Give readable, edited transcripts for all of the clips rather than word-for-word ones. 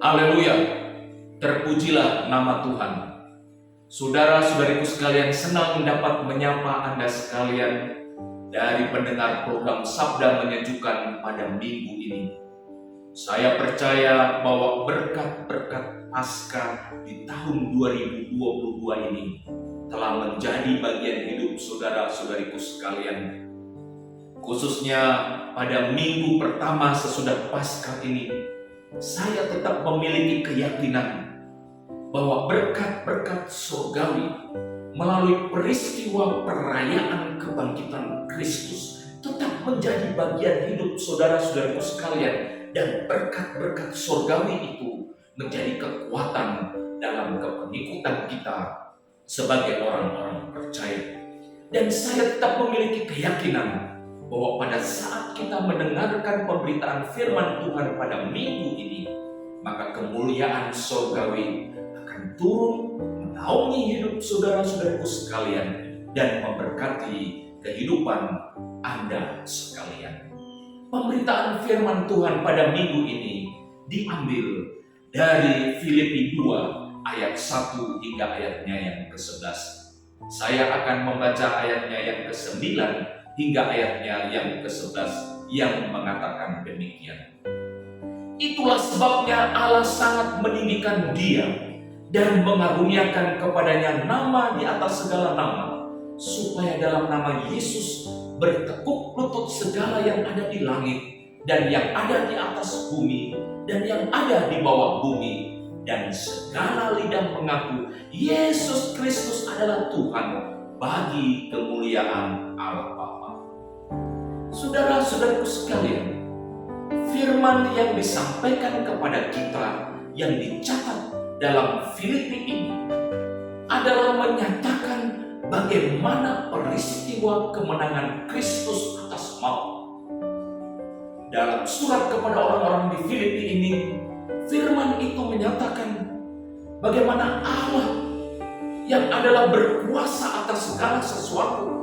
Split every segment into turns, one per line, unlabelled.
Haleluya, terpujilah nama Tuhan. Saudara-saudariku sekalian, senang dapat menyapa Anda sekalian dari pendengar program Sabda Menyejukkan pada minggu ini. Saya percaya bahwa berkat-berkat Paskah di tahun 2022 ini telah menjadi bagian hidup saudara-saudariku sekalian. Khususnya pada minggu pertama sesudah Paskah ini, saya tetap memiliki keyakinan bahwa berkat-berkat surgawi melalui peristiwa perayaan kebangkitan Kristus tetap menjadi bagian hidup saudara-saudariku sekalian, dan berkat-berkat surgawi itu menjadi kekuatan dalam kepengikutan kita sebagai orang-orang percaya. Dan saya tetap memiliki keyakinan bahwa pada saat kita mendengarkan pemberitaan firman Tuhan pada minggu ini, maka kemuliaan surgawi akan turun menaungi hidup saudara-saudariku sekalian dan memberkati kehidupan Anda sekalian. Pemberitaan firman Tuhan pada minggu ini diambil dari Filipi 2 ayat 1 hingga ayatnya yang ke-11. Saya akan membaca ayatnya yang ke-9 hingga ayatnya yang ke-11 yang mengatakan demikian. Itulah sebabnya Allah sangat meninggikan Dia dan mengaruniakan kepadanya nama di atas segala nama, supaya dalam nama Yesus bertekuk lutut segala yang ada di langit dan yang ada di atas bumi dan yang ada di bawah bumi, dan segala lidah mengaku Yesus Kristus adalah Tuhan, bagi kemuliaan Allah Bapa. Saudara-saudariku sekalian, firman yang disampaikan kepada kita yang dicatat dalam Filipi ini adalah menyatakan bagaimana peristiwa kemenangan Kristus atas maut. Dalam surat kepada orang-orang di Filipi ini, firman itu menyatakan bagaimana Allah yang adalah berkuasa atas segala sesuatu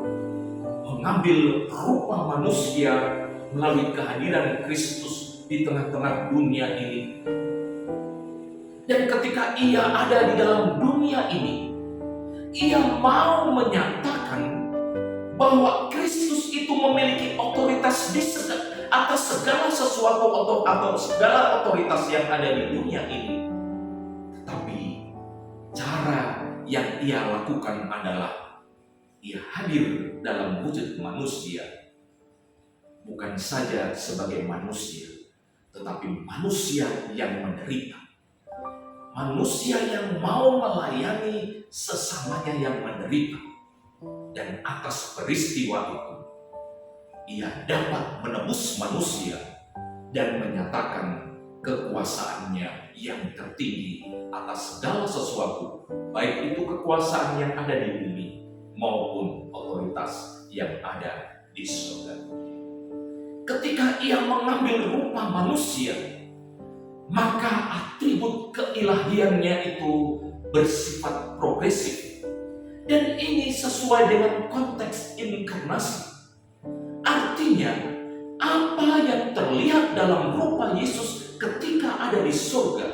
mengambil rupa manusia melalui kehadiran Kristus di tengah-tengah dunia ini. Dan ketika Ia ada di dalam dunia ini, Ia mau menyatakan bahwa Kristus itu memiliki otoritas atas segala sesuatu atau segala otoritas yang ada di dunia ini. Tetapi cara yang Ia lakukan adalah Ia hadir dalam wujud manusia, bukan saja sebagai manusia, tetapi manusia yang menderita. Manusia yang mau melayani sesamanya yang menderita. Dan atas peristiwa itu, Ia dapat menebus manusia dan menyatakan kekuasaannya yang tertinggi atas segala sesuatu, baik itu kekuasaan yang ada di bumi maupun otoritas yang ada di surga. Ketika Ia mengambil rupa manusia, maka atribut keilahiannya itu bersifat progresif. Dan ini sesuai dengan konteks inkarnasi. Artinya, apa yang terlihat dalam rupa Yesus ketika ada di surga,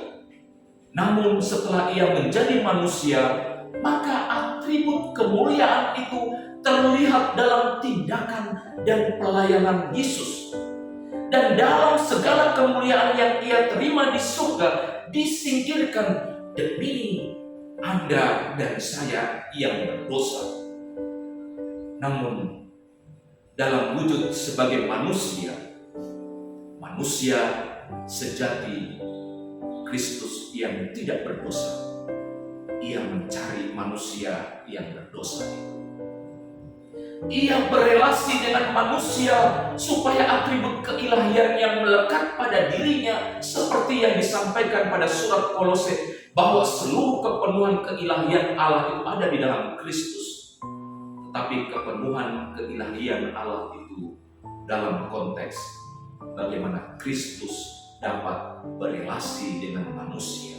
namun setelah Ia menjadi manusia, maka atribut kemuliaan itu terlihat dalam tindakan dan pelayanan Yesus. Dan dalam segala kemuliaan yang Ia terima di surga, disingkirkan demi Anda dan saya yang berdosa. Namun dalam wujud sebagai manusia sejati Kristus yang tidak berdosa, Ia mencari manusia yang berdosa itu. Ia berelasi dengan manusia supaya atribut keilahian yang melekat pada dirinya, seperti yang disampaikan pada surat Kolose, bahwa seluruh kepenuhan keilahian Allah itu ada di dalam Kristus. Tetapi kepenuhan keilahian Allah itu dalam konteks bagaimana Kristus dapat berelasi dengan manusia.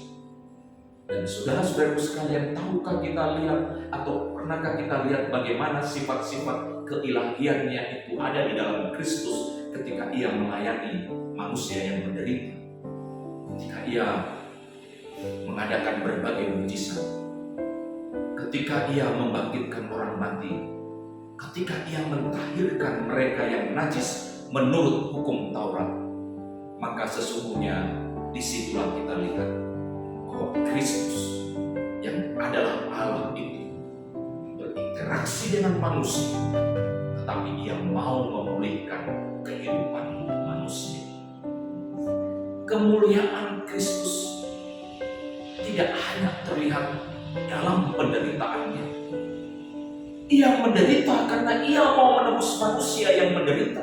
Dan saudara-saudaraku sekalian, tahukah kita lihat atau pernahkah kita lihat bagaimana sifat-sifat keilahiannya itu ada di dalam Kristus ketika Ia melayani manusia yang menderita? Ketika Ia mengadakan berbagai mujizat. Ketika ia membangkitkan orang mati, ketika ia mentahirkan mereka yang najis menurut hukum Taurat, maka sesungguhnya disitulah kita lihat bahwa Kristus yang adalah Allah itu berinteraksi dengan manusia, tetapi ia mau memulihkan kehidupan manusia. Kemuliaan Kristus tidak hanya terlihat dalam penderitaannya. Ia menderita karena ia mau menebus manusia yang menderita.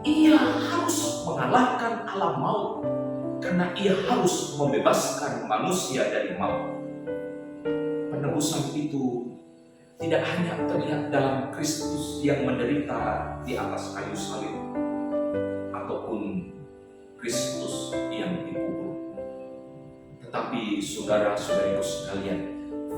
Ia harus mengalahkan alam maut karena ia harus membebaskan manusia dari maut. Penebusan itu tidak hanya terlihat dalam Kristus yang menderita di atas kayu salib ataupun Kristus yang dikubur. Tetapi saudara-saudariku sekalian,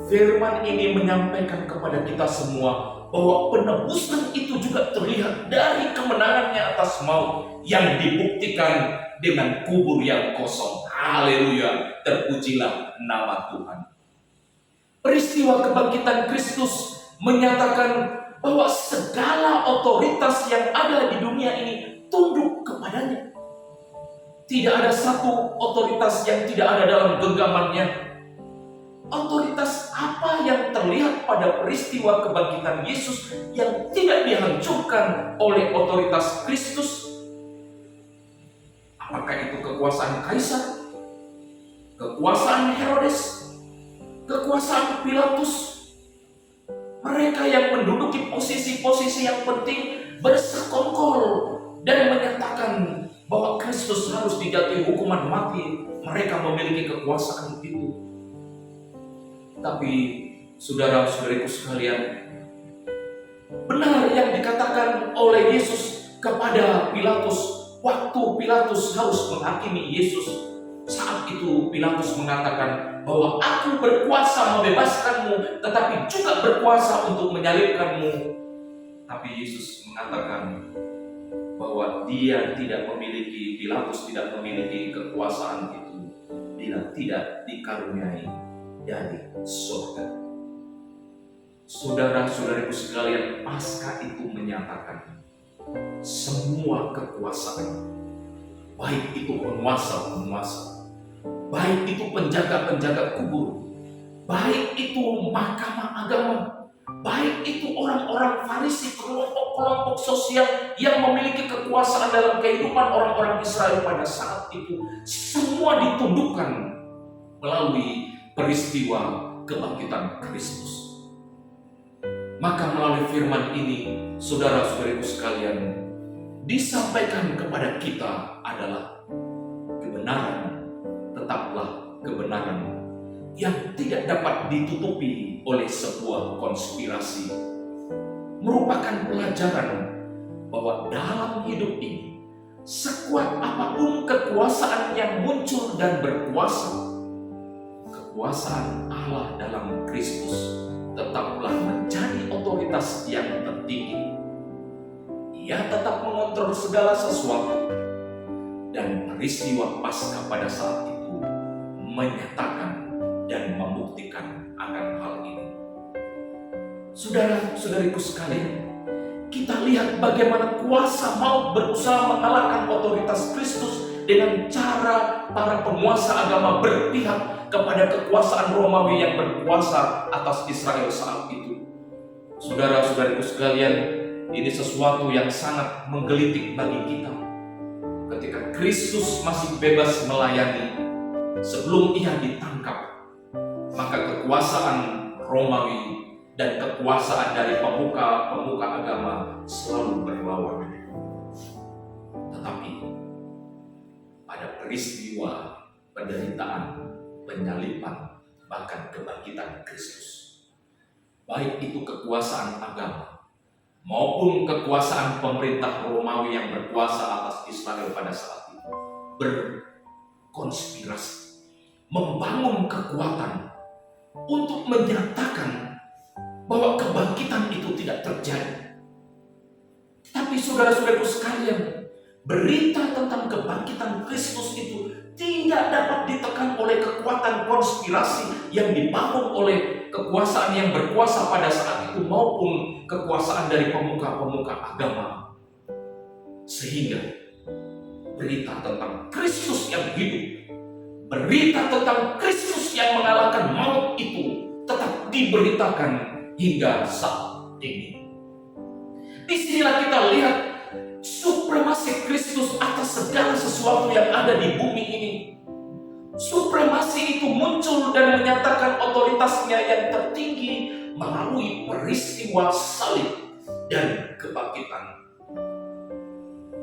firman ini menyampaikan kepada kita semua bahwa penebusan itu juga terlihat dari kemenangannya atas maut yang dibuktikan dengan kubur yang kosong. Haleluya, terpujilah nama Tuhan. Peristiwa kebangkitan Kristus menyatakan bahwa segala otoritas yang ada di dunia ini tunduk kepadanya. Tidak ada satu otoritas yang tidak ada dalam genggamannya. Otoritas apa yang terlihat pada peristiwa kebangkitan Yesus yang tidak dihancurkan oleh otoritas Kristus? Apakah itu kekuasaan Kaisar? Kekuasaan Herodes? Kekuasaan Pilatus? Mereka yang menduduki posisi-posisi yang penting bersekongkol dan menyatakan bahwa Kristus harus dijatuhi hukuman mati. Mereka memiliki kekuasaan itu. Tapi saudara-saudariku sekalian, benar yang dikatakan oleh Yesus kepada Pilatus waktu Pilatus harus menghakimi Yesus. Saat itu Pilatus mengatakan bahwa aku berkuasa membebaskanmu, tetapi juga berkuasa untuk menyalibkanmu. Tapi Yesus mengatakan bahwa Pilatus tidak memiliki kekuasaan itu bila tidak dikaruniai dari surga. Saudara-saudariku sekalian, Paskah itu menyatakan semua kekuasaan, baik itu penguasa-penguasa, baik itu penjaga-penjaga kubur, baik itu mahkamah agama, baik itu orang-orang Farisi, kelompok-kelompok sosial yang memiliki kekuasaan dalam kehidupan orang-orang Israel pada saat itu, semua ditundukkan melalui peristiwa kebangkitan Kristus. Maka melalui firman ini, saudara-saudariku sekalian, disampaikan kepada kita adalah kebenaran, tetaplah kebenaran yang tidak dapat ditutupi oleh sebuah konspirasi. Merupakan pelajaran bahwa dalam hidup ini, sekuat apapun kekuasaan yang muncul dan berkuasa, kekuasaan Allah dalam Kristus tetaplah menjadi otoritas yang tertinggi. Ia tetap mengontrol segala sesuatu, dan peristiwa Paskah pada saat itu menyatakan dan membuktikan akan hal ini. Saudara-saudariku sekalian, kita lihat bagaimana kuasa maut berusaha mengalahkan otoritas Kristus dengan cara para penguasa agama berpihak kepada kekuasaan Romawi yang berkuasa atas Israel saat itu. Saudara-saudariku sekalian, ini sesuatu yang sangat menggelitik bagi kita. Ketika Kristus masih bebas melayani sebelum ia ditangkap, maka kekuasaan Romawi dan kekuasaan dari pemuka agama selalu berlawanan. Tetapi pada peristiwa penderitaan, penyaliban, bahkan kebangkitan Kristus, baik itu kekuasaan agama maupun kekuasaan pemerintah Romawi yang berkuasa atas Israel pada saat itu, berkonspirasi, membangun kekuatan untuk menyatakan bahwa kebangkitan itu tidak terjadi. Tapi saudara-saudaraku sekalian, berita tentang kebangkitan Kristus itu tidak dapat ditekan oleh kekuatan konspirasi yang dibangun oleh kekuasaan yang berkuasa pada saat itu maupun kekuasaan dari pemuka-pemuka agama. Sehingga berita tentang Kristus yang hidup, berita tentang Kristus yang mengalahkan maut itu tetap diberitakan hingga saat ini. Disinilah kita lihat supremasi Kristus atas segala sesuatu yang ada di bumi ini. Supremasi itu muncul dan menyatakan otoritasnya yang tertinggi melalui peristiwa salib dan kebangkitan.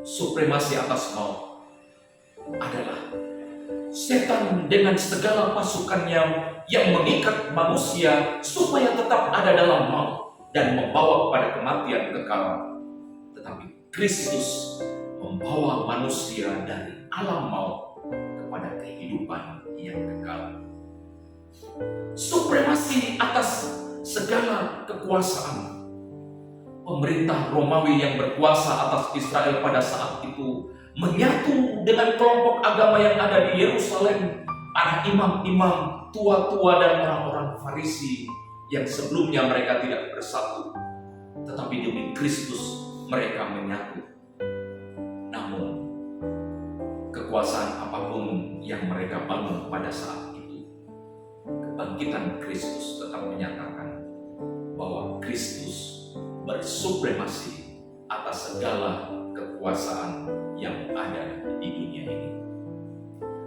Supremasi atas maut adalah setan dengan segala pasukannya yang mengikat manusia supaya tetap ada dalam maut dan membawa pada kematian kekal. Tetapi Kristus membawa manusia dari alam maut kepada kehidupan yang kekal. Supremasi atas segala kekuasaan. Pemerintah Romawi yang berkuasa atas Israel pada saat itu menyatu dengan kelompok agama yang ada di Yerusalem, para imam-imam, tua-tua dan orang-orang Farisi yang sebelumnya mereka tidak bersatu, tetapi demi Kristus mereka menyatu. Namun kekuasaan apapun yang mereka bangun pada saat itu, kebangkitan Kristus tetap menyatakan bahwa Kristus bersupremasi atas segala kekuasaan yang ada di dunia ini.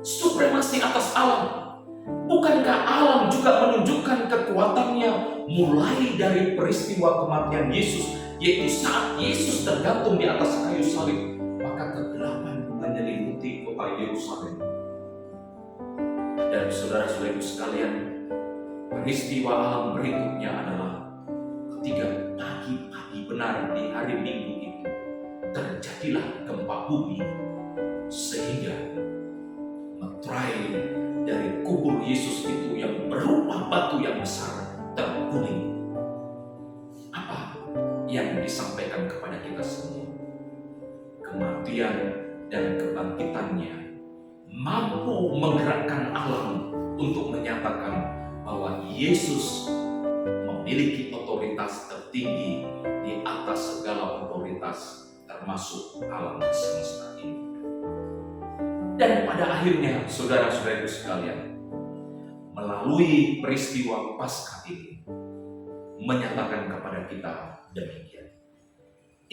Supremasi atas alam. Bukankah alam juga menunjukkan kekuatannya mulai dari peristiwa kematian Yesus, yaitu saat Yesus tergantung di atas kayu salib, maka kegelapan menyelimuti kota Yerusalem. Dan saudara-saudaraku sekalian, peristiwa alam berikutnya adalah ketika pagi-pagi benar di hari Minggu itu terjadilah gempa bumi, sehingga meterai dari kubur Yesus itu yang berupa batu yang besar terguling. Apa yang disampaikan kepada kita semua? Kematian dan kebangkitannya mampu menggerakkan alam untuk menyatakan bahwa Yesus memiliki otoritas tertinggi di atas segala otoritas, termasuk alam semesta ini. Dan pada akhirnya, saudara-saudaraku sekalian, melalui peristiwa Paskah ini menyatakan kepada kita demikian.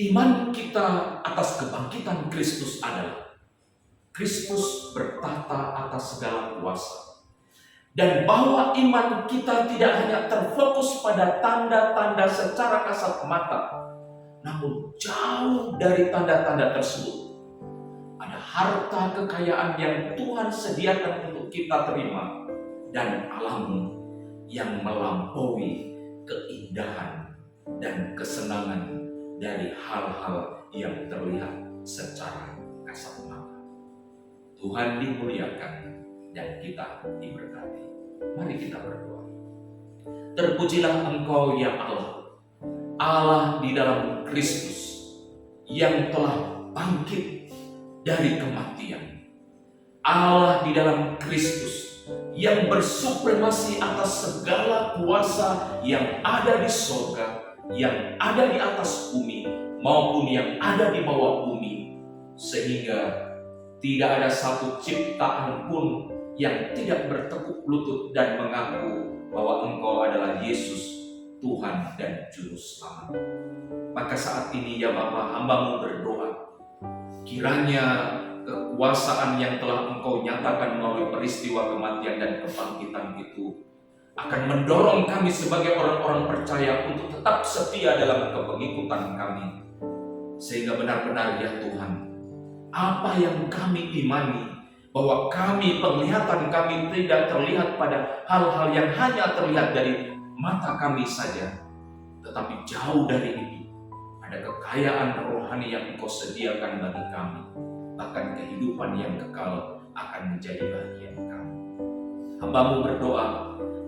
Iman kita atas kebangkitan Kristus adalah Kristus bertahta atas segala kuasa. Dan bahwa iman kita tidak hanya terfokus pada tanda-tanda secara kasat mata, namun jauh dari tanda-tanda tersebut ada harta kekayaan yang Tuhan sediakan untuk kita terima dan alami yang melampaui keindahan dan kesenangan dari hal-hal yang terlihat secara kasat mata. Tuhan dimuliakan dan kita diberkati. Mari kita berdoa. Terpujilah Engkau ya Allah, Allah di dalam Kristus yang telah bangkit dari kematian. Allah di dalam Kristus yang bersupremasi atas segala kuasa yang ada di surga, yang ada di atas bumi, maupun yang ada di bawah bumi. Sehingga tidak ada satu ciptaan pun yang tidak bertekuk lutut dan mengaku bahwa Engkau adalah Yesus, Tuhan dan Juru Selamat. Maka saat ini ya Bapa, hamba-Mu berdoa, kiranya kekuasaan yang telah Engkau nyatakan melalui peristiwa kematian dan kebangkitan itu akan mendorong kami sebagai orang-orang percaya untuk tetap setia dalam kepengikutan kami. Sehingga benar-benar ya Tuhan, apa yang kami imani, bahwa kami, penglihatan kami tidak terlihat pada hal-hal yang hanya terlihat dari mata kami saja, tetapi jauh dari itu ada kekayaan rohani yang Engkau sediakan bagi kami. Bahkan kehidupan yang kekal akan menjadi bagian kami. Hamba-Mu berdoa,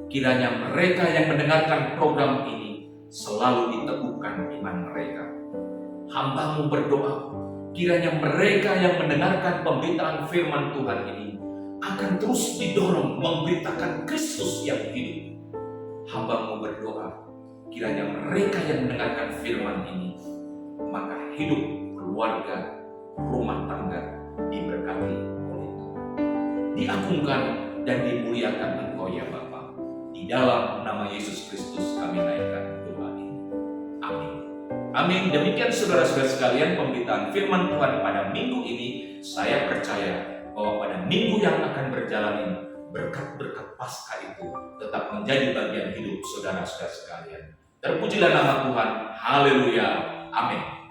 kiranya mereka yang mendengarkan program ini selalu diteguhkan iman mereka. Hamba-Mu berdoa, kiranya mereka yang mendengarkan pemberitaan firman Tuhan ini akan terus didorong memberitakan Kristus yang hidup. Hamba-Mu berdoa, kiranya mereka yang mendengarkan firman ini, maka hidup, keluarga, rumah tangga diberkati oleh Tuhan. Diagungkan dan dimuliakan Engkau ya Bapa. Di dalam nama Yesus Kristus kami naikkan doa ini. Amin. Amin. Demikian saudara-saudara sekalian pemberitaan firman Tuhan pada minggu ini. Saya percaya bahwa pada minggu yang akan berjalan ini, berkat-berkat Paskah itu tetap menjadi bagian hidup saudara-saudara sekalian. Terpujilah nama Tuhan. Haleluya. Amin.